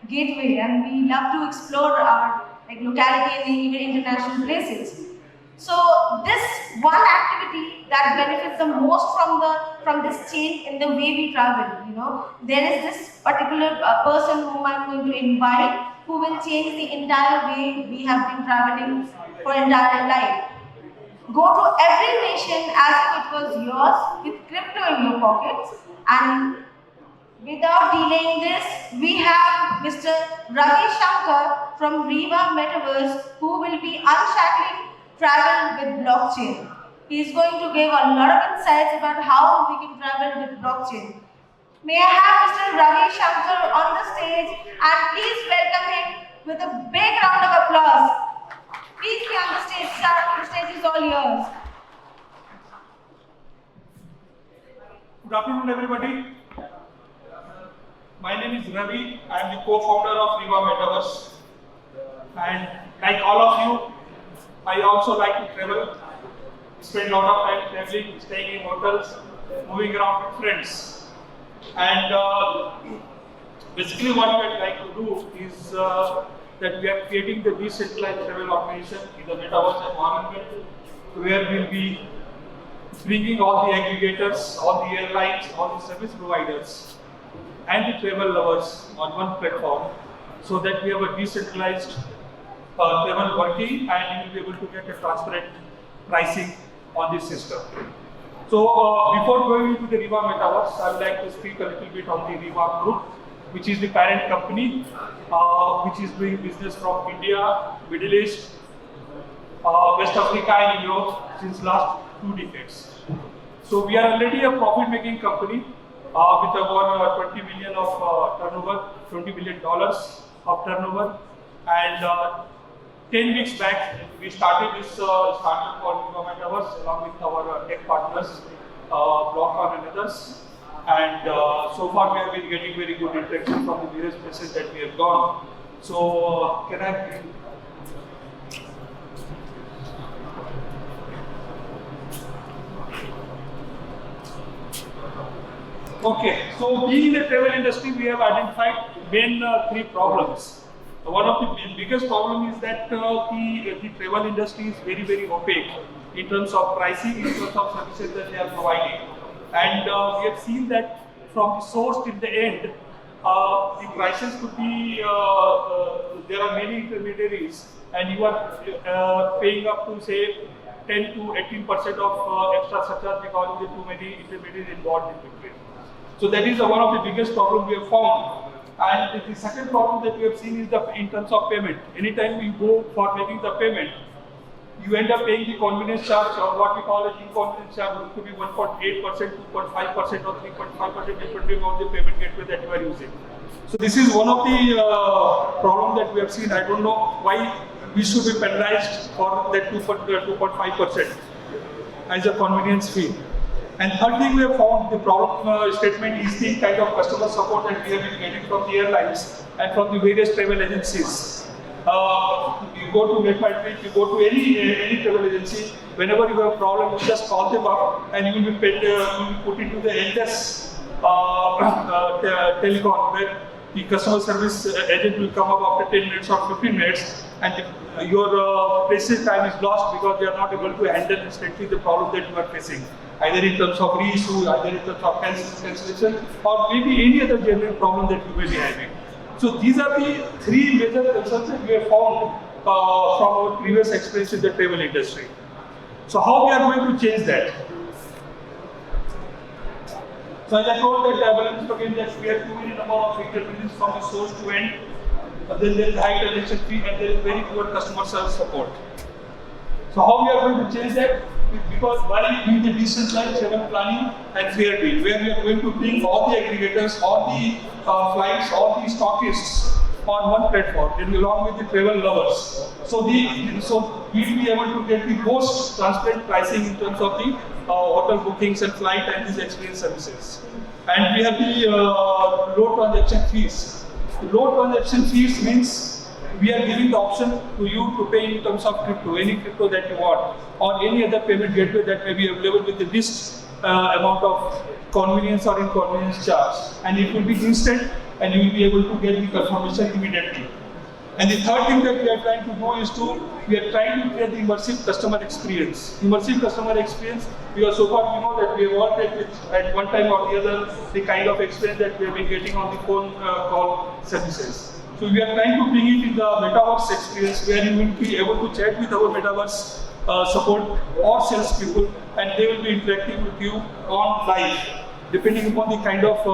gateway, and we love to explore our locality and even international places. So this one activity that benefits the most from this change in the way we travel, there is this particular person whom I'm going to invite who will change the entire way we have been traveling for entire life. Go to every nation as if it was yours with crypto in your pockets. And without delaying this, we have Mr. Ravi Shankar from Riva Metaverse who will be unshackling travel with blockchain. He is going to give a lot of insights about how we can travel with blockchain. May I have Mr. Ravi Shankar on the stage, and please welcome him with a big round of applause. Please be on the stage, sir. The stage is all yours. Good afternoon, everybody. My name is Ravi. I am the co-founder of Riva Metaverse. And like all of you, I also like to travel, spend a lot of time traveling, staying in hotels, moving around with friends. And basically what we would like to do is that we are creating the decentralized travel organization in the Metaverse environment, where we'll be bringing all the aggregators, all the airlines, all the service providers, and the travel lovers on one platform, so that we have a decentralized travel working, and you will be able to get a transparent pricing on this system. So before going into the Riva Metaverse, I would like to speak a little bit on the Riva Group, which is the parent company, which is doing business from India, Middle East, West Africa and Europe since last 2 decades. So we are already a profit-making company with over 20 million of turnover, $20 million of turnover, and 10 weeks back we started this startup called Riva Metaverse along with our tech partners, Blockon and others. And so far we have been getting very good interaction from the various places that we have gone. So can I? Okay, so being in the travel industry, we have identified main 3 problems. One of the biggest problem is that the travel industry is very, very opaque in terms of pricing, in terms of services that they are providing. And we have seen that from the source till the end, the prices could be, there are many intermediaries, and you are paying up to say 10 to 18% of extra surcharge because there are too many intermediaries involved in between. So that is one of the biggest problems we have found. And the second problem that we have seen is in terms of payment. Anytime you go for making the payment, you end up paying the convenience charge, or what we call as inconvenience charge, which could be 1.8%, 2.5% or 3.5% depending on the payment gateway that you are using. So this is one of the problems that we have seen. I don't know why we should be penalized for that 2.5% as a convenience fee. And third thing we have found, the problem statement is the kind of customer support that we have been getting from the airlines and from the various travel agencies. You go to Metamorphosis, you go to any travel agency, whenever you have a problem, you just call them up and you will be paid, you will be put into the endless telecom, where the customer service agent will come up after 10 minutes or 15 minutes, and your precious time is lost because they are not able to handle instantly the problem that you are facing, either in terms of reissue, either in terms of cancellation, or maybe any other general problem that you may be having. So these are the 3 major concerns that we have found from our previous experience in the travel industry. So how we are going to change that? So as I told that balance again that we have too many number of intermediaries from the source to end, but then there is high transaction fee and there is very poor customer service support. So how we are going to change that? Because by doing the decentralized travel planning and fair deal, where we are going to bring all the aggregators, all the flights, all the stockists on one platform, and along with the travel lovers. So we will be able to get the most transparent pricing in terms of the hotel bookings and flight and these experience services. And we have the low transaction fees. The low transaction fees means we are giving the option to you to pay in terms of crypto, any crypto that you want, or any other payment gateway that may be available with the least amount of convenience or inconvenience charge. And it will be instant and you will be able to get the confirmation immediately. And the third thing that we are trying to do is we are trying to create the immersive customer experience. Immersive customer experience, because so far we know that we have all taken at one time or the other the kind of experience that we have been getting on the phone call services. So we are trying to bring it in the Metaverse experience, where you will be able to chat with our Metaverse support or salespeople, and they will be interacting with you on live, depending upon the kind of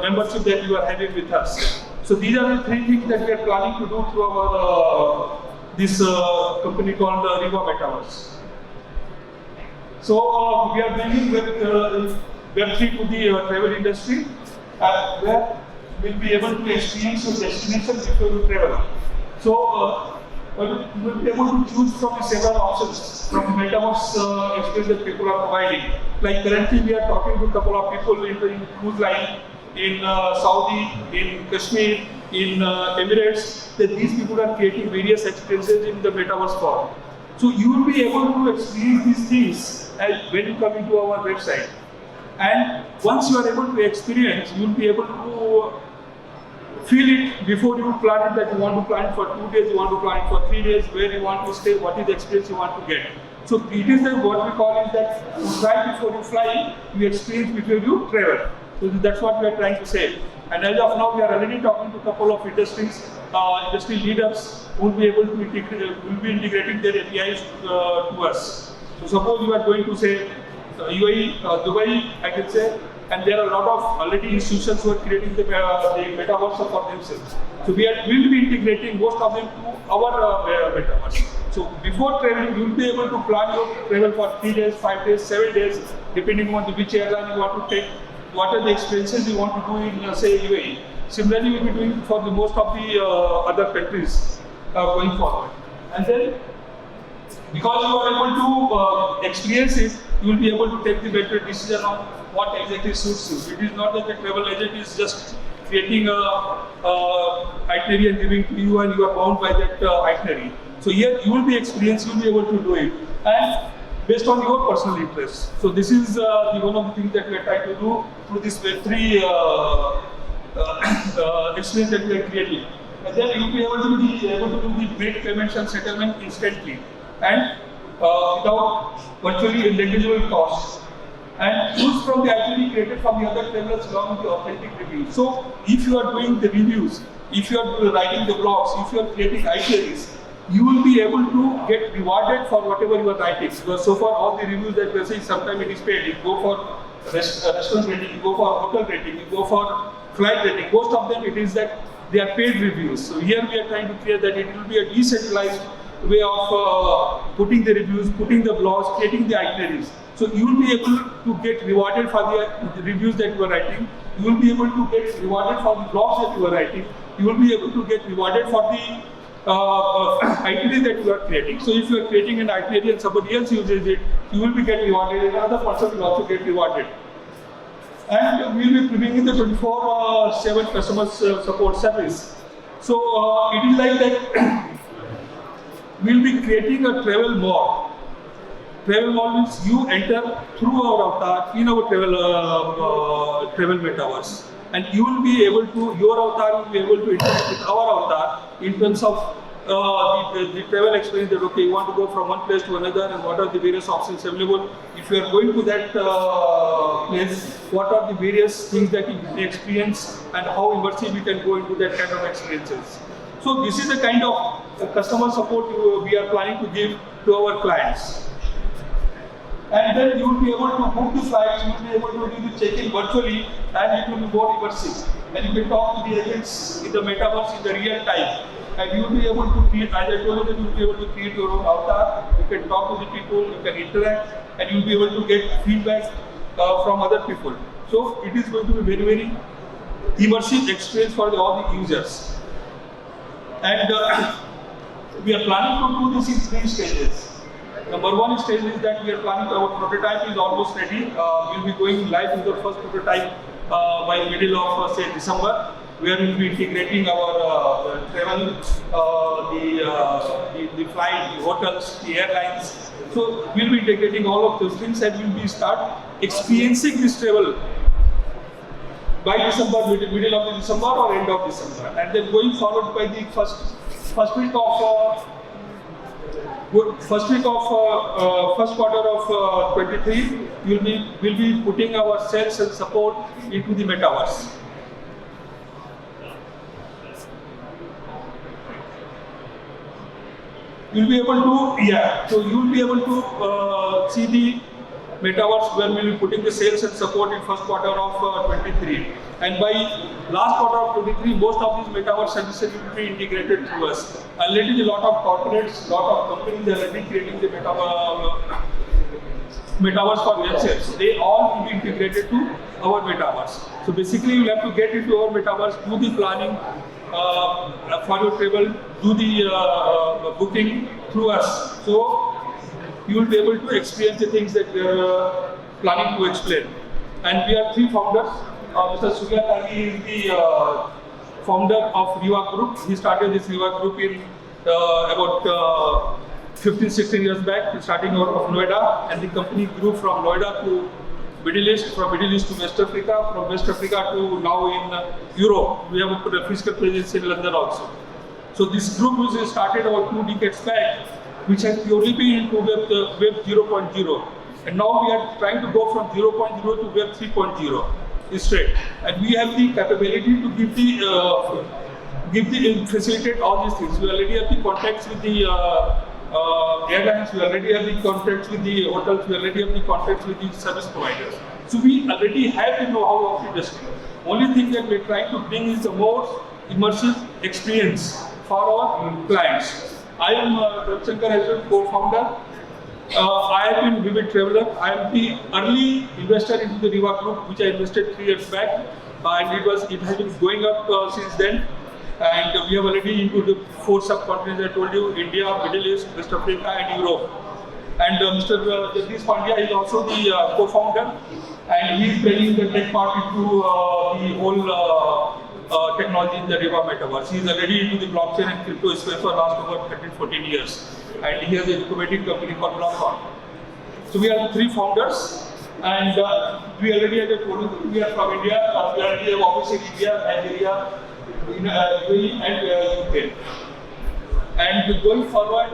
membership that you are having with us. So these are the three things that we are planning to do through our this company called Riva Metaverse. So we are bringing Web3 to the travel industry, where we'll be able to experience your destination before you travel. So we'll be able to choose from the several options from the Metaverse experience that people are providing. Like currently we are talking to a couple of people in cruise line, in Saudi, in Kashmir, in Emirates, that these people are creating various experiences in the Metaverse form. So you will be able to experience these things when you come into our website. And once you are able to experience, you will be able to feel it before you plan it, that you want to plan it for 2 days, you want to plan it for 3 days, where you want to stay, what is the experience you want to get. So it is what we call is that you try before you fly, you experience before you travel. So that's what we are trying to say. And as of now, we are already talking to a couple of industry leaders who will be able to integrating their APIs to us. So suppose you are going to say UAE, Dubai, I can say, and there are a lot of already institutions who are creating the metaverse for themselves. So we will be integrating most of them to our metaverse. So before traveling, you will be able to plan your travel for 3 days, 5 days, 7 days, depending on which airline you want to take, what are the experiences you want to do in, say, UAE. Similarly, we will be doing for the most of the other countries going forward. And then, because you are able to experience it, you will be able to take the better decision on what exactly suits you. It is not that the travel agent is just creating a itinerary and giving to you, and you are bound by that itinerary. So here you will be experienced, you will be able to do it, and based on your personal interests. So this is one of the things that we are trying to do through this Web3 experience that we are creating. And then you will be able to do the make payments and settlement instantly, and without virtually negligible costs. And choose from the itinerary created from the other travelers along with the authentic reviews. So if you are doing the reviews, if you are writing the blogs, if you are creating itineraries, you will be able to get rewarded for whatever you are writing. Because so far all the reviews that we are seeing, sometimes it is paid. You go for restaurant rating, you go for hotel rating, you go for flight rating. Most of them it is that they are paid reviews. So here we are trying to create that it will be a decentralized way of putting the reviews, putting the blogs, creating the itineraries. So you will be able to get rewarded for the reviews that you are writing. You will be able to get rewarded for the blogs that you are writing. You will be able to get rewarded for the itinerary that you are creating. So if you are creating an itinerary and somebody else uses it, you will be getting rewarded, and another person will also get rewarded. And we will be bringing the 24/7 customer support service. So it is like that we will be creating a travel mall. Travel mall means you enter through our avatar in our travel metaverse, and you will be able to, your avatar will be able to interact with our avatar in terms of the travel experience. That okay, you want to go from one place to another, and what are the various options available. If you are going to that place, what are the various things that you can experience, and how immersive you can go into that kind of experiences. So this is the kind of customer support we are planning to give to our clients. And then you will be able to book the flights, you will be able to do the check-in virtually, and it will be more immersive. And you can talk to the agents in the metaverse in the real time. And you will be able to create, as I told you, that you will be able to create your own avatar, you can talk to the people, you can interact, and you will be able to get feedback from other people. So it is going to be very, very immersive experience for all the users. And we are planning to do this in 3 stages. Number 1 stage is that we are planning, our prototype is almost ready. We will be going live with the first prototype by middle of say December, where we will be integrating our travel, the flight, the hotels, the airlines. So we will be integrating all of those things, and we will be start experiencing this travel by December, middle of the December or end of December, and then going forward by the first week of first quarter of 23, we'll be putting our sales and support into the metaverse. You'll be able to, so you'll be able to see the metaverse where we'll be putting the sales and support in first quarter of 23. And by last quarter of 23, most of these metaverse services will be integrated through us. Already a lot of corporates, lot of companies are already creating the metaverse for themselves. They all will be integrated to our metaverse. So basically, you have to get into our metaverse, do the planning for your travel, do the booking through us. So you will be able to experience the things that we are planning to explain. And we are 3 founders. Mr. Surya Tagi is the founder of Riva Group. He started this Riva Group in about 15-16 years back, starting out of Noida, and the company grew from Noida to Middle East, from Middle East to West Africa, from West Africa to now in Europe. We have a physical presence in London also. So this group was started about 2 decades back, which has purely been into Web 0.0. And now we are trying to go from 0.0 to Web 3.0 straight. And we have the capability to facilitate all these things. We already have the contacts with the airlines, we already have the contacts with the hotels, we already have the contacts with the service providers. So we already have the know-how of the industry. Only thing that we're trying to bring is the more immersive experience for our clients. I am Ravi Shankar as a co-founder. I have been Vivid Traveler. I am the early investor into the Riva Group, which I invested 3 years back, and it has been going up since then. And we have already into the 4 subcontinents I told you: India, Middle East, West Africa, and Europe. And Mr. Jagdish Pandya is also the co-founder, and he is bringing the tech part into the whole technology in the Riva Metaverse. He is already into the blockchain and crypto space for last over 13-14 years. And he has an incubating company called Blockchain. So we are 3 founders, and we already have a total. We are from India. We already have office in India, Nigeria, in UAE, and UK. And going forward,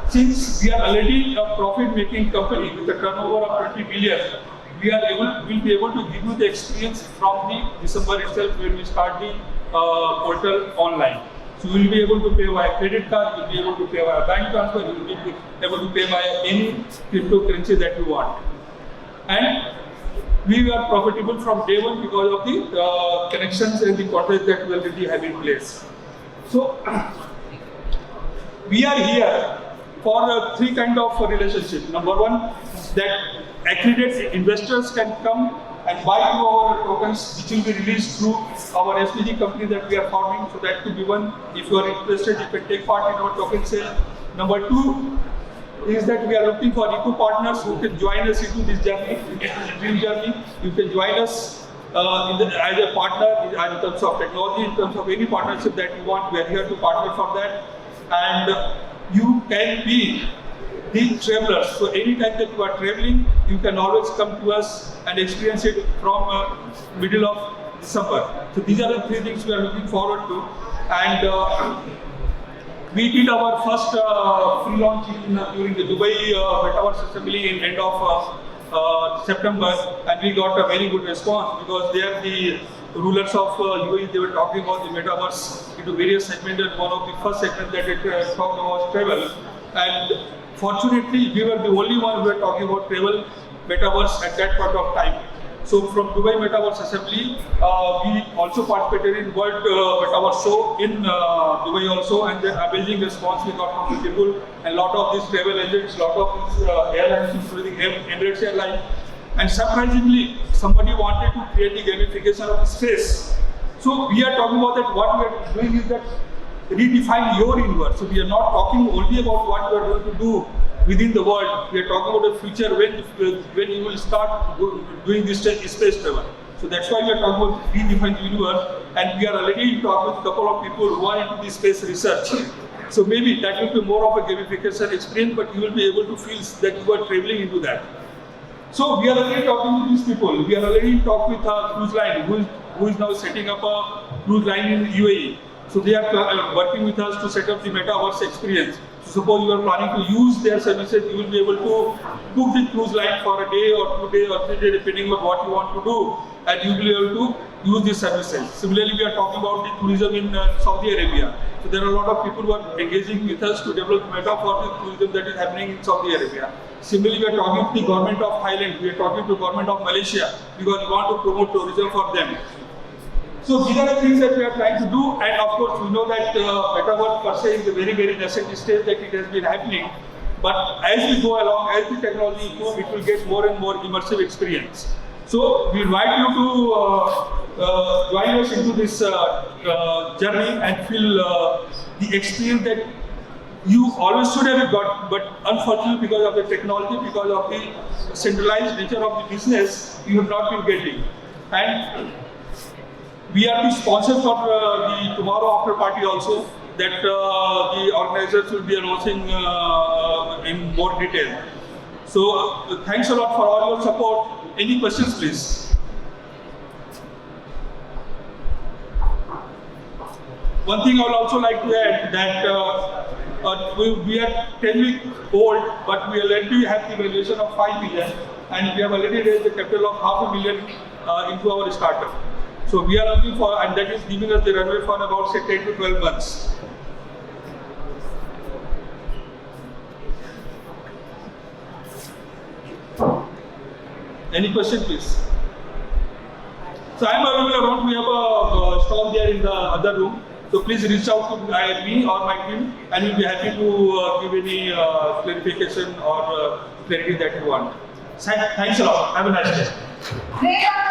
since we are already a profit-making company with a turnover of 20 billion, we'll be able to give you the experience from the December itself when we start the portal online. So you will be able to pay via credit card, you will be able to pay via bank transfer, you will be able to pay via any cryptocurrency that you want. And we are profitable from day one because of the connections and the contracts that we already have in place. So we are here for 3 kind of relationship. Number 1, that accredited investors can come and buy to our tokens, which will be released through our SPG company that we are forming. So that could be one. If you are interested, you can take part in our token sale. Number 2 is that we are looking for eco partners who can join us into this journey, dream journey. You can join us as a partner in terms of technology, in terms of any partnership that you want. We are here to partner for that. And you can be the travelers. So anytime that you are traveling, you can always come to us and experience it from middle of December. So these are the 3 things we are looking forward to. And we did our first free launch during the Dubai Metaverse Assembly in end of September, and we got a very good response because they are the rulers of UAE. They were talking about the Metaverse into various segments, and one of the first segments that it talked about travel. And fortunately, we were the only one who were talking about travel Metaverse at that point of time. So from Dubai Metaverse Assembly, we also participated in World Metaverse Show in Dubai also, and the amazing response we got from the people. And a lot of these travel agents, a lot of these airlines, including Emirates Airline. And surprisingly, somebody wanted to create the gamification of the space. So we are talking about that. What we are doing is that redefine your universe. So we are not talking only about what we are going to do within the world. We are talking about the future when you will start doing this space travel. So that's why we are talking about redefine the universe, and we are already in talk with a couple of people who are into the space research. So maybe that will be more of a gamification experience, but you will be able to feel that you are traveling into that. So we are already talking to these people. We are already in talk with a cruise line who is now setting up a cruise line in UAE. So they are working with us to set up the Metaverse experience. So suppose you are planning to use their services, you will be able to book the cruise line for a day or 2 days or 3 days depending on what you want to do, and you will be able to use these services. Similarly, we are talking about the tourism in Saudi Arabia. So there are a lot of people who are engaging with us to develop Metamorphosis tourism that is happening in Saudi Arabia. Similarly, we are talking to the government of Thailand, we are talking to the government of Malaysia because we want to promote tourism for them. So these are the things that we are trying to do, and of course we know that Metaverse per se is a very, very nascent stage that it has been happening. But as we go along, as the technology improves, it will get more and more immersive experience. So we invite you to join us into this journey and feel the experience that you always should have got, but unfortunately because of the technology, because of the centralized nature of the business, you have not been getting. And we are the sponsors for the tomorrow after party also, that the organizers will be announcing in more detail. So thanks a lot for all your support. Any questions, please? One thing I would also like to add that we are 10 weeks old, but we already have the valuation of 5 million, and we have already raised a capital of $500,000 into our startup. So we are looking for, and that is giving us the runway for about say 10 to 12 months. Any question, please? So I am available around. We have a stall there in the other room. So please reach out to me or my team, and we'll be happy to give any clarification or clarity that you want. Thanks a lot. Have a nice day.